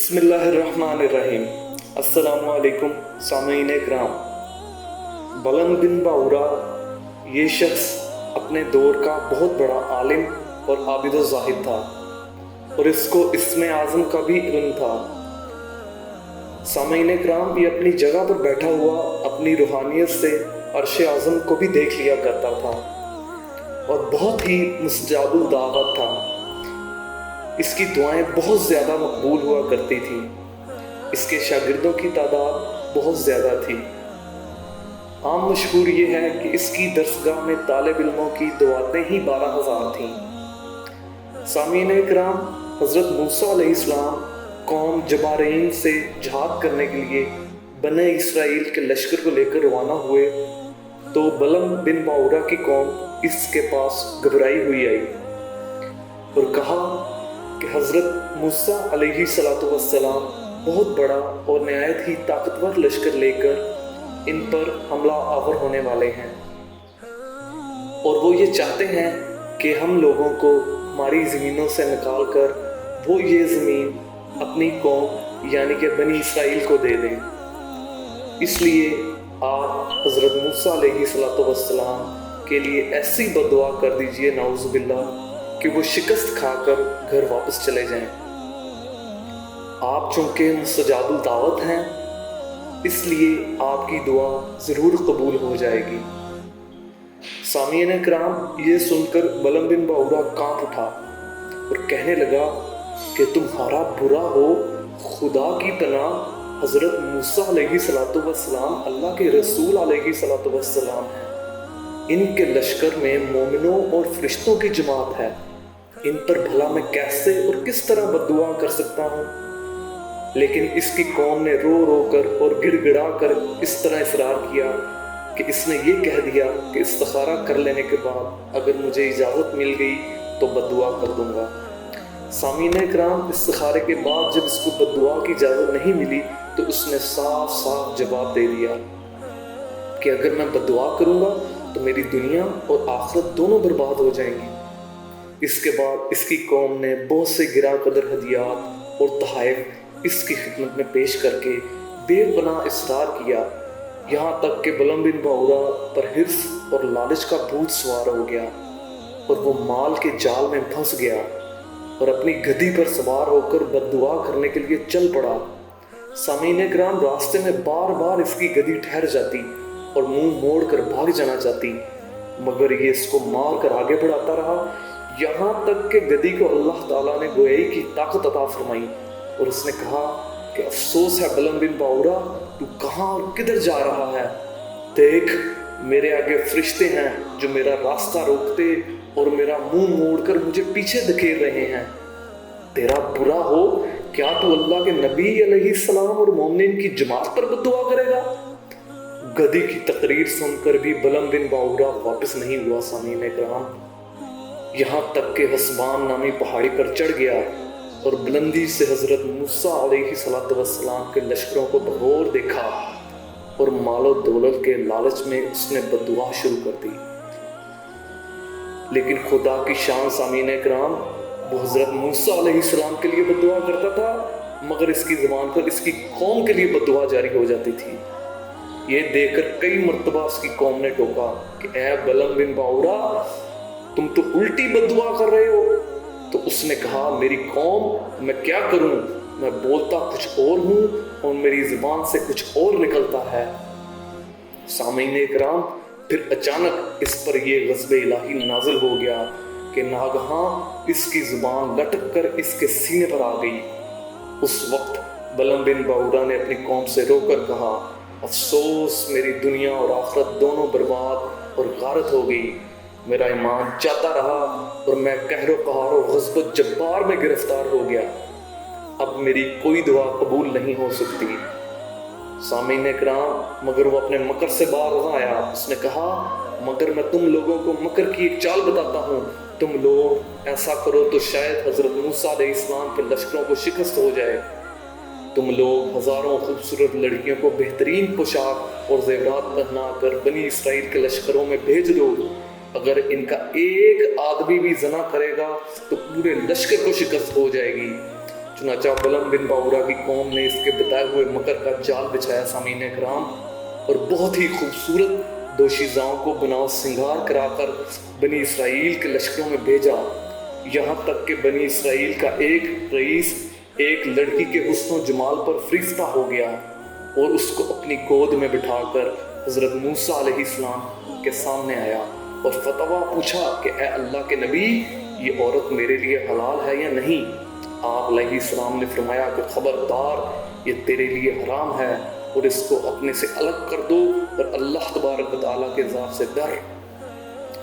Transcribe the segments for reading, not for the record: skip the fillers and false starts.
बिस्मिल्लाहिर्रहमानिर्रहीम। अस्सलामुअलैकुम सामीन इकराम। बलम बिन बाउरा ये शख्स अपने दौर का बहुत बड़ा आलिम और आबिद व ज़ाहिद था और इसको इस्म आज़म का भी इल्म था। सामीन इकराम ये अपनी जगह पर बैठा हुआ अपनी रूहानियत से अर्श आज़म को भी देख लिया करता था और बहुत ही मुस्तजाबुल दावत था। इसकी दुआएं बहुत ज़्यादा मकबूल हुआ करती थी। इसके शागिर्दों की तादाद बहुत ज़्यादा थी। आम मशहूर ये है कि इसकी दरसगाह में तालिब इल्मों की दुआतें ही 12,000 थीं। सामीन इकराम, हज़रत मूसा अलैहिस्सलाम कौम जबारीन से जहाद करने के लिए बने इसराइल के लश्कर को लेकर रवाना हुए तो बलम बिन बाउरा की कौम इसके पास घबराई हुई आई और कहा कि हज़रत मूसा अलैहिस्सलाम बहुत बड़ा और नहायत ही ताकतवर लश्कर लेकर इन पर हमला आवर होने वाले हैं और वो ये चाहते हैं कि हम लोगों को हमारी ज़मीनों से निकाल कर वो ये ज़मीन अपनी कौम यानी कि बनी इसराइल को दे दें। इसलिए आप हज़रत मूसा अलैहिस्सलाम के लिए ऐसी बद्दुआ कर दीजिए नाउज़ुबिल्लाह कि वो शिकस्त खाकर घर वापस चले जाएं। आप चूँकि मुस्तजाबुल दावत हैं इसलिए आपकी दुआ ज़रूर कबूल हो जाएगी। सामीन इकराम ये सुनकर बलम बिन बाउरा कांप उठा और कहने लगा कि तुम्हारा बुरा हो खुदा की पनाह, हज़रत मूसा अलैहिस्सलाम अल्लाह के रसूल अलैहिस्सलाम हैं। इनके लश्कर में मोमिनों और फरिश्तों की जमात है। इन पर भला मैं कैसे और किस तरह बद्दुआ कर सकता हूँ। लेकिन इसकी कौम ने रो रो कर और गिड़गिड़ा कर इस तरह इसरार किया कि इसने ये कह दिया कि इस्तिखारा कर लेने के बाद अगर मुझे इजाज़त मिल गई तो बद्दुआ कर दूंगा। सामीन इकराम, इस्तिखारे के बाद जब इसको बद्दुआ की इजाज़त नहीं मिली तो उसने साफ साफ जवाब दे दिया कि अगर मैं बद्दुआ करूँगा तो मेरी दुनिया और आखिरत दोनों बर्बाद हो जाएंगी। इसके बाद इसकी कौम ने बहुत से गिरा कदर हदियात और तोहफ़े इसकी खिदमत में पेश करके बेपनाह इसरार किया, यहाँ तक कि बलम बिन बाउरा पर हिर्स और लालच का भूत सवार हो गया और वो माल के जाल में फंस गया और अपनी गधी पर सवार होकर बद्दुआ करने के लिए चल पड़ा। सामीन इकराम, रास्ते में बार बार इसकी गधी ठहर जाती और मुंह मोड़ कर भाग जाना चाहती, मगर ये इसको मार कर आगे बढ़ाता रहा, यहाँ तक कि गधी को अल्लाह ताला ने गोयाई की ताकत अता फरमाई और उसने कहा कि अफसोस है बलम बिन बाउरा, तू कहाँ और किधर जा रहा है। देख, मेरे आगे फरिश्ते हैं जो मेरा रास्ता रोकते और मेरा मुंह मोड़कर मुझे पीछे धकेल रहे हैं। तेरा बुरा हो, क्या तू अल्लाह के नबी अलैहिस्सलाम और मोमिन की जमात पर बद्दुआ करेगा। गधी की तकरीर सुनकर भी बलम बिन बाउरा वापस नहीं हुआ। सामीन इकराम, यहाँ तक के हसबान नामी पहाड़ी पर चढ़ गया और बुलंदी से हज़रत मूसा अलैहिस्सलाम के लश्करों को बगौर देखा और मालो दौलत के लालच में उसने बद्दुआ शुरू कर दी। लेकिन खुदा की शान सामीन इकराम, वो हज़रत मूसा अलैहिस्सलाम के लिए बद्दुआ करता था मगर इसकी ज़बान पर इसकी कौम के लिए बद्दुआ जारी हो जाती थी। ये देखकर कई मर्तबा उसकी कौम ने टोका कि ऐ बलम बिन बाउरा, तुम तो उल्टी बद्दुआ कर रहे हो। तो उसने कहा, मेरी कौम, मैं क्या करूं, मैं बोलता कुछ और हूं और मेरी ज़ुबान से कुछ और निकलता है। सामीन इकराम, फिर अचानक इस पर यह ग़ज़ब इलाही नाज़िल हो गया कि नागहां इसकी ज़ुबान लटक कर इसके सीने पर आ गई। उस वक्त बलम बिन बाउरा ने अपनी कौम से रोकर कहा, अफसोस, मेरी दुनिया और आखिरत दोनों बर्बाद और गारत हो गई। मेरा ईमान जाता रहा और मैं कहरो कहर और ग़ज़ब जब्बार में गिरफ्तार हो गया। अब मेरी कोई दुआ कबूल नहीं हो सकती। सामीन इकराम, मगर वो अपने मकर से बाहर आया। उसने कहा, मगर मैं तुम लोगों को मकर की एक चाल बताता हूँ। तुम लोग ऐसा करो तो शायद हज़रत मूसा अलैहिस्सलाम के लश्करों को शिकस्त हो जाए। तुम लोग हज़ारों खूबसूरत लड़कियों को बेहतरीन पोशाक और ज़ेवरात पहना कर बनी इसराइल के लश्करों में भेज दो। अगर इनका एक आदमी भी जना करेगा तो पूरे लश्कर को शिकस्त हो जाएगी। चुनाचा बलम बिन बाउरा की कौम ने इसके बताए हुए मकर का जाल बिछाया सामीन कराम, और बहुत ही खूबसूरत दोशीज़ाओं को बनाव सिंगार कराकर बनी इसराइल के लश्करों में भेजा। यहाँ तक कि बनी इसराइल का एक रईस एक लड़की के हुस्न जमाल पर फरिश्ता हो गया और उसको अपनी गोद में बिठाकर हज़रत मूसा अलैहिस्सलाम के सामने आया और फतवा पूछा कि ए अल्लाह के नबी, ये औरत मेरे लिए हलाल है या नहीं। आप अलैहिस्सलाम ने फरमाया कि खबरदार, ये तेरे लिए हराम है और इसको अपने से अलग कर दो और अल्लाह तबारक व तआला के अज़ाब से डर।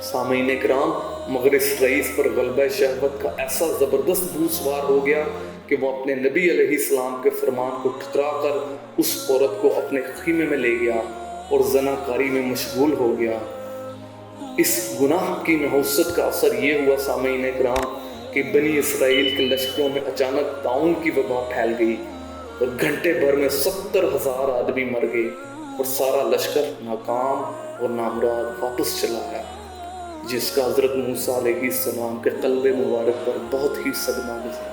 सामीन इकराम, मगर इस रईस पर गलबा शहवत का ऐसा ज़बरदस्त भूत सवार हो गया कि वो अपने नबी अलैहिस्सलाम के फरमान को ठुकरा कर उस औरत को अपने खीमे में ले गया और ज़नाकारी में मशगूल हो गया। इस गुनाह की नहुसत का असर ये हुआ सामीन इकराम कि बनी इसराइल के लश्करों में अचानक ताउन की वबा फैल गई और घंटे भर में 70,000 आदमी मर गए और सारा लश्कर नाकाम और नामुराद वापस चला आया, जिसका हज़रत मूसा अलैहिस्सलाम के क़ल्बे मुबारक पर बहुत ही सदमा गुज़रा।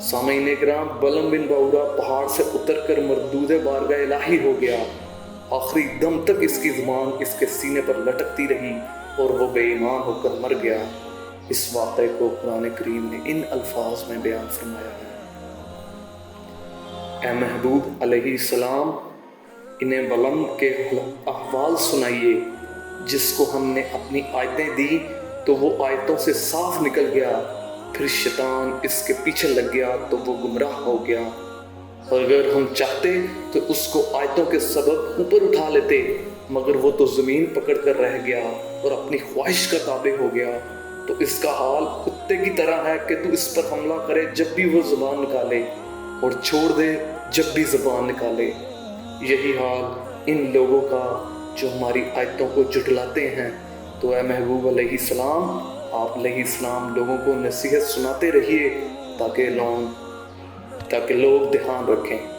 सामीन इकराम, बलम बिन बाउरा पहाड़ से उतरकर मरदूद बारगाह इलाही हो गया। आखिरी दम तक इसकी ज़ुबान इसके सीने पर लटकती रही और वो बेईमान होकर मर गया। इस वाक़े को कुरान करीम ने इन अल्फाज में बयान फरमाया है। ए महबूब अलैहिस्सलाम, इन्हें बलम के अहवाल सुनाइए जिसको हमने अपनी आयतें दी तो वो आयतों से साफ निकल गया, फिर शैतान इसके पीछे लग गया तो वो गुमराह हो गया, और अगर हम चाहते तो उसको आयतों के सबब ऊपर उठा लेते, मगर वो तो ज़मीन पकड़ कर रह गया और अपनी ख्वाहिश का ताबे हो गया। तो इसका हाल कुत्ते की तरह है कि तू इस पर हमला करे जब भी वो ज़ुबान निकाले और छोड़ दे जब भी ज़ुबान निकाले। यही हाल इन लोगों का जो हमारी आयतों को जुटलाते हैं। तो ए महबूब अलैहिस्सलाम, आप अलैहिस्सलाम लोगों को नसीहत सुनाते रहिए ताकि लोग ध्यान रखें।